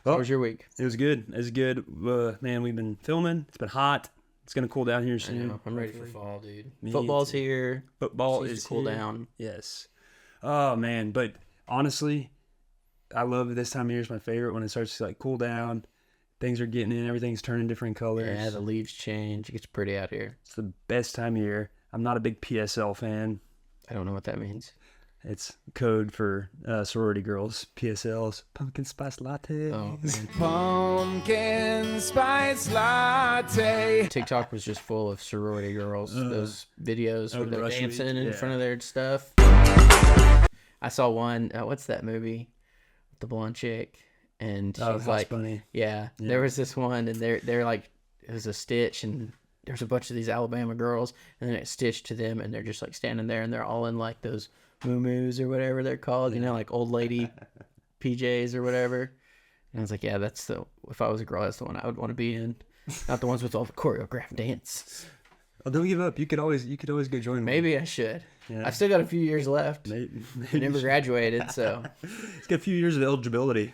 How was your week? It was good. It was good. Man, we've been filming. It's been hot. It's going to cool down here soon. I know. I'm ready for fall, dude. Me Football's too. here. Football Needs is to cool here. down. Yes. Oh, man. But honestly, I love this time of year. It's my favorite when it starts to cool down. Things are getting in. Everything's turning different colors. Yeah, the leaves change. It gets pretty out here. It's the best time of year. I'm not a big PSL fan. I don't know what that means. It's code for sorority girls. PSLs. Pumpkin spice latte. Oh, man. Pumpkin spice latte. TikTok was just full of sorority girls. Those videos where the they're Rush dancing in yeah. front of their stuff. I saw one. What's that movie? The blonde chick. And she's like, funny. Yeah, there was this one, and they're like, it was a stitch, and there's a bunch of these Alabama girls, and then it stitched to them, and they're just like standing there, and they're all in like those muumuus or whatever they're called, you know, like old lady PJs or whatever. And I was like, yeah, that's if I was a girl, that's the one I would want to be in, not the ones with all the choreographed dance. Oh, don't give up. You could always go join them. Maybe I should. Yeah. I've still got a few years left. Maybe I never graduated, so It's got a few years of eligibility.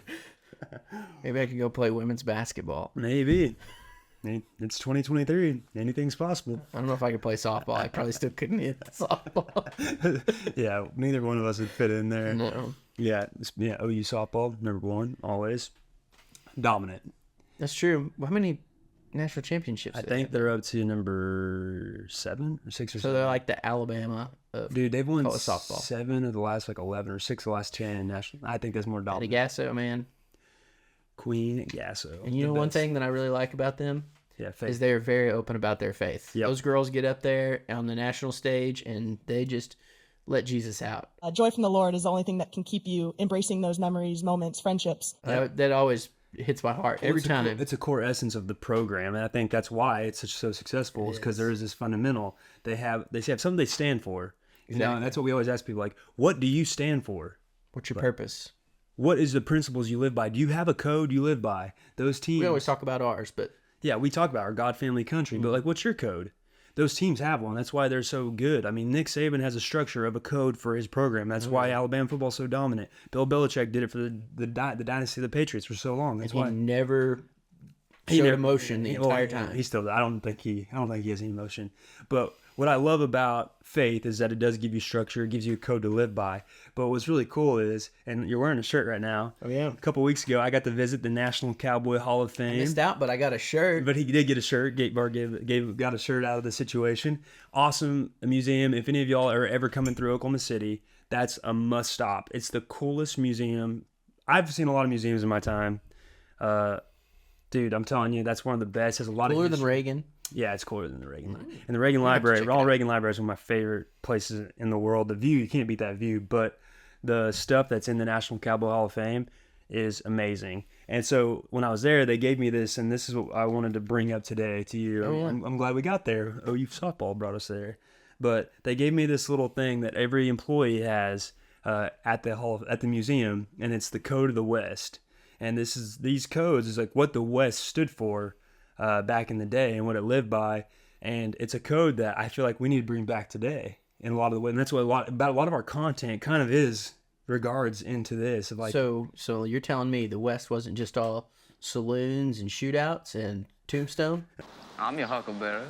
maybe I could go play women's basketball. Maybe. It's 2023. Anything's possible. I don't know if I could play softball. I probably still couldn't hit softball. Yeah, neither one of us would fit in there. No. Yeah, OU softball, number one, always. Dominant. That's true. How many national championships? I do they think have? they're up to number 7 or 6 or So 7. they're like the Alabama of Dude, they've won college softball. 7 of the last 11 or 6 of the last 10 national. I think that's more dominant. Gasso, man. Queen Gasso. And you know one thing that I really like about them Yeah, is they're very open about their faith. Yep. Those girls get up there on the national stage and they just let Jesus out. Joy from the Lord is the only thing that can keep you embracing those memories, moments, friendships. That always hits my heart every time. It's a core essence of the program, and I think that's why it's so successful. Is because there is this fundamental. They have something they stand for. You know, and that's what we always ask people: like, what do you stand for? What's your purpose? What is the principles you live by? Do you have a code you live by? Those teams. We always talk about ours, but Yeah, we talk about our God, family, country, but like, what's your code? Those teams have one. That's why they're so good. I mean, Nick Saban has a structure of a code for his program. That's why Alabama football's so dominant. Bill Belichick did it for the dynasty of the Patriots for so long. That's he why never showed emotion the entire time. He still. I don't think he has any emotion. But what I love about faith is that it does give you structure. It gives you a code to live by. But what's really cool is, and you're wearing a shirt right now. Oh, yeah. A couple weeks ago, I got to visit the National Cowboy Hall of Fame. Missed out, but I got a shirt. But he did get a shirt. Got a shirt out of the situation. Awesome museum. If any of y'all are ever coming through Oklahoma City, that's a must stop. It's the coolest museum. I've seen a lot of museums in my time. Dude, I'm telling you, that's one of the best. Has a lot Cooler of than Reagan. Yeah, it's cooler than the Reagan. And the Reagan Library, Ronald Reagan Library is one of my favorite places in the world. The view, you can't beat that view. But the stuff that's in the National Cowboy Hall of Fame is amazing. And so when I was there, they gave me this, and this is what I wanted to bring up today to you. Oh, yeah. I'm glad we got there. OU softball brought us there. But they gave me this little thing that every employee has at the museum, and it's the Code of the West. And these codes is like what the West stood for back in the day and what it lived by. And it's a code that I feel like we need to bring back today in a lot of the way. And that's what a lot of our content kind of is regards into this. Of like, So you're telling me the West wasn't just all saloons and shootouts and Tombstone? I'm your huckleberry.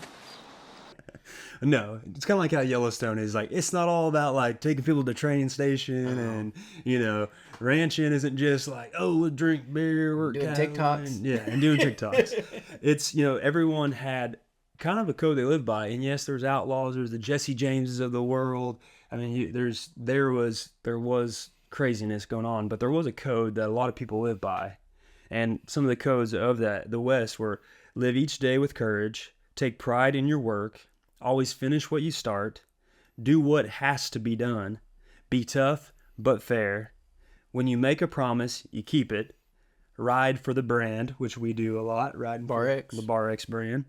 no, it's kind of like how Yellowstone is. Like, it's not all about like taking people to the train station and, ranching isn't just like, oh, we'll drink beer, we're Doing cattle, TikToks. and doing TikToks. It's, everyone had kind of a code they lived by. And yes, there's outlaws, there's the Jesse Jameses of the world. I mean, there was craziness going on, but there was a code that a lot of people live by. And some of the codes of the West were live each day with courage, take pride in your work, always finish what you start, do what has to be done, be tough but fair. When you make a promise, you keep it. Ride for the brand, which we do a lot, riding Bar for X. the Bar X brand.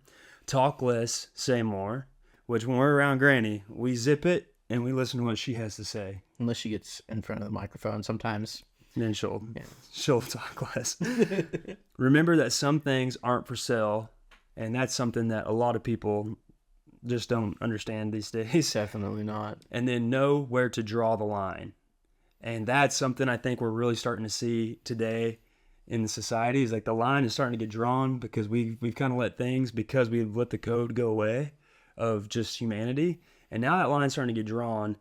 Talk less, say more, which when we're around Granny, we zip it and we listen to what she has to say. Unless she gets in front of the microphone sometimes. And then she'll talk less. Remember that some things aren't for sale, and that's something that a lot of people just don't understand these days. Definitely not. And then know where to draw the line. And that's something I think we're really starting to see today in society is like the line is starting to get drawn because we've kind of let things, because we've let the code go away of just humanity. And now that line's starting to get drawn,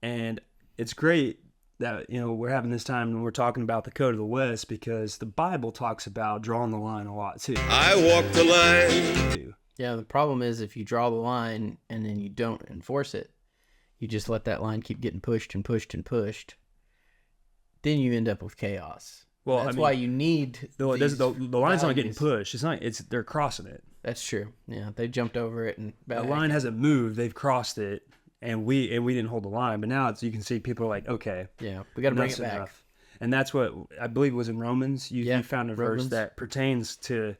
and it's great that, you know, we're having this time and we're talking about the code of the West, because the Bible talks about drawing the line a lot too. I walk the line. Yeah, the problem is if you draw the line and then you don't enforce it, you just let that line keep getting pushed and pushed and pushed, then you end up with chaos. Well, that's why you need the line's not getting values. pushed. They're crossing it. That's true. Yeah, they jumped over it and The line hasn't moved. They've crossed it, and we didn't hold the line. But now you can see people are like, okay, yeah, we got to bring it enough's back. enough. And that's what I believe was in Romans. You found a Romans. verse that pertains to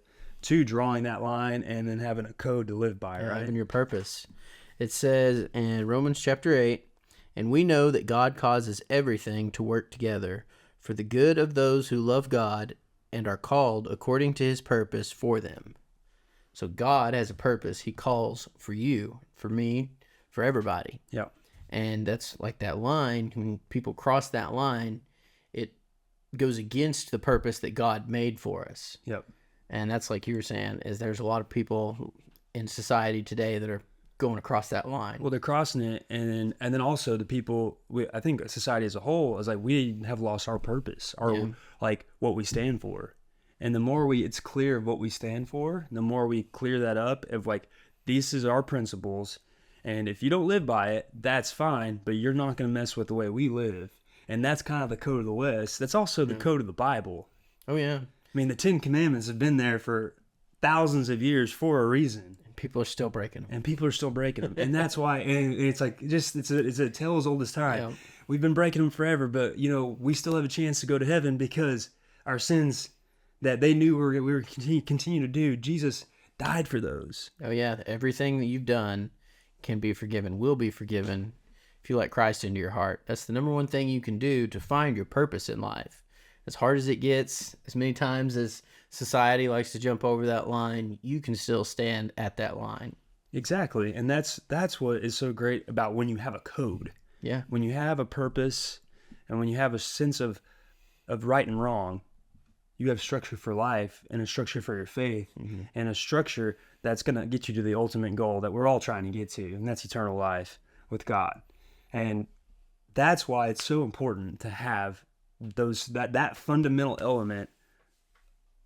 drawing that line and then having a code to live by, right? Having your purpose. It says in Romans chapter 8, and we know that God causes everything to work together for the good of those who love God and are called according to his purpose for them. So God has a purpose. He calls for you, for me, for everybody. Yeah. And that's like that line. When people cross that line, it goes against the purpose that God made for us. Yep. And that's like you were saying, is there's a lot of people in society today that are going across that line. Well, they're crossing it, and then also the people. I think society as a whole is like, we have lost our purpose, like what we stand for. And the more it's clear of what we stand for, the more we clear that up of like, this is our principles, and if you don't live by it, that's fine, but you're not going to mess with the way we live. And that's kind of the code of the West. That's also the code of the Bible. Oh yeah. I mean, the 10 Commandments have been there for thousands of years for a reason. People are still breaking them. And people are still breaking them. And that's why, and it's like, it's a tale as old as time. Yeah. We've been breaking them forever, but, you know, we still have a chance to go to heaven because our sins that they knew we were continue to do, Jesus died for those. Oh yeah. Everything that you've done can be forgiven, will be forgiven if you let Christ into your heart. That's the number one thing you can do to find your purpose in life. As hard as it gets, as many times as society likes to jump over that line, you can still stand at that line. Exactly. And that's what is so great about when you have a code. Yeah. When you have a purpose and when you have a sense of right and wrong, you have structure for life and a structure for your faith, and a structure that's going to get you to the ultimate goal that we're all trying to get to, and that's eternal life with God. And that's why it's so important to have that fundamental element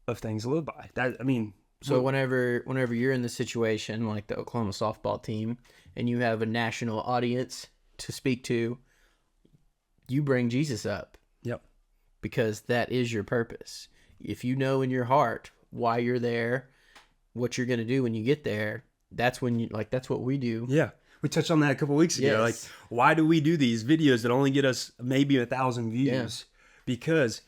of things to live by. So whenever you're in the situation like the Oklahoma softball team and you have a national audience to speak to, you bring Jesus up. Yep. Because that is your purpose. If you know in your heart why you're there, what you're going to do when you get there, that's when that's what we do. Yeah. We touched on that a couple of weeks ago. Yes. Like, why do we do these videos that only get us maybe 1,000 views? Yeah. Because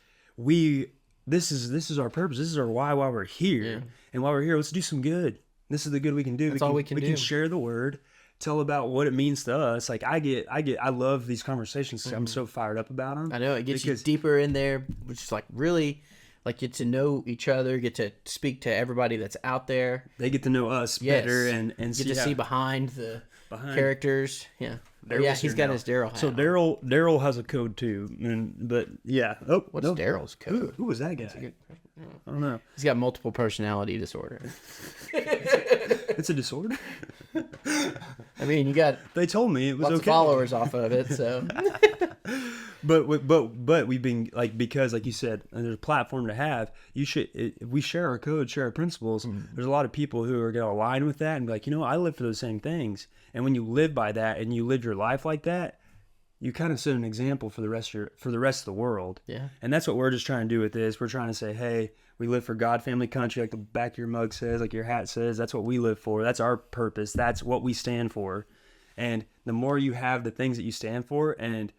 this is our purpose. This is our why we're here. Yeah. And while we're here, let's do some good. This is the good we can do. That's all we can do. We can share the word, tell about what it means to us. Like I love these conversations. I'm so fired up about them. I know it gets you deeper in there, which is like really like get to know each other, get to speak to everybody that's out there. They get to know us better and get see to see behind the characters. Yeah. He's got his Daryl hat. So Daryl has a code too. What's Daryl's code? Who was that guy? I don't know. He's got multiple personality disorder. It's a disorder? I mean, you got they told me it was lots of followers off of it, so. But we've been because like you said, there's a platform to have. If we share our code, share our principles, there's a lot of people who are going to align with that and be like, I live for those same things. And when you live by that and you live your life like that, you kind of set an example for the rest of the world. Yeah. And that's what we're just trying to do with this. We're trying to say, hey, we live for God, family, country, like the back of your mug says, like your hat says. That's what we live for. That's our purpose. That's what we stand for. And the more you have the things that you stand for and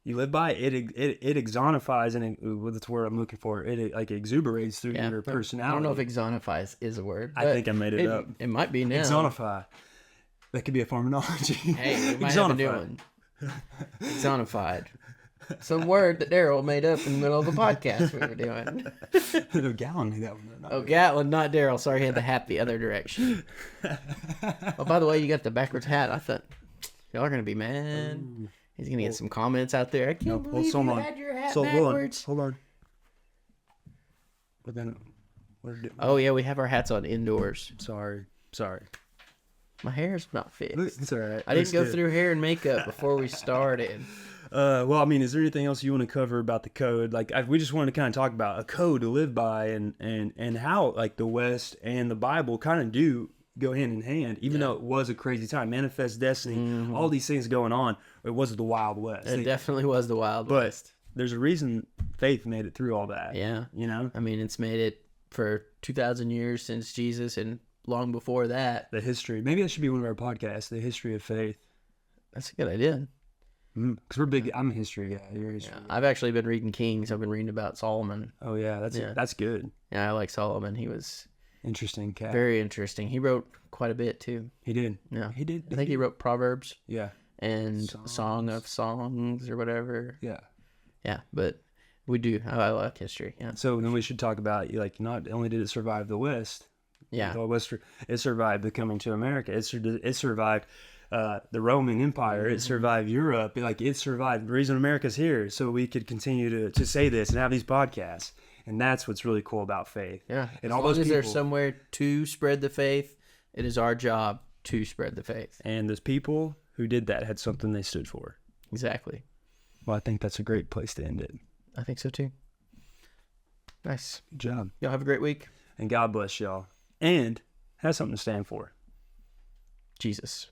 you live by, it exonifies, and that's the word I'm looking for. It like exuberates through your personality. I don't know if exonifies is a word. I think I made it up. It might be now. Exonify. That could be a terminology. Hey, we might have a new one. Exonified. It's a word that Daryl made up in the middle of the podcast we were doing. No, Gatlin made that one. Gatlin, not Daryl. Sorry, he had the hat the other direction. Oh, by the way, you got the backwards hat. I thought y'all are going to be mad. Ooh. He's going to get some comments out there. I can't believe you had your hat backwards. Hold on. But then, what did it, Oh yeah, we have our hats on indoors. sorry. My hair's not fixed. It's all right. I didn't go through hair and makeup before we started. Well, I mean, is there anything else you want to cover about the code? Like, we just wanted to kind of talk about a code to live by, and how like the West and the Bible kind of do go hand in hand. Even though it was a crazy time, Manifest Destiny, all these things going on, it wasn't the Wild West. It definitely was the Wild but West. there's a reason faith made it through all that. Yeah. You know, I mean, it's made it for 2,000 years since Jesus, and long before that. the history. Maybe that should be one of our podcasts, the history of faith. That's a good idea. Because we're big. I'm a history guy. You're a history. Yeah. I've actually been reading Kings. I've been reading about Solomon. Oh yeah, that's good. Yeah, I like Solomon. He was Interesting cat. very interesting. He wrote quite a bit too. He did. Yeah. He did. I think he wrote Proverbs Yeah. and Songs. Song of Songs or whatever. Yeah. Yeah, but we do. I like history. Yeah. So then we should talk about, like, not only did it survive the West, Yeah. the West, it survived the coming to America. It survived the Roman Empire. It survived Europe. Like, it survived. The reason America's here is so we could continue to say this and have these podcasts. And that's what's really cool about faith. Yeah. And As all long those as there's people, somewhere to spread the faith, it is our job to spread the faith. and those people who did that had something they stood for. Exactly. Well, I think that's a great place to end it. I think so too. Nice. Good job. Y'all have a great week. And God bless y'all. And have something to stand for. Jesus.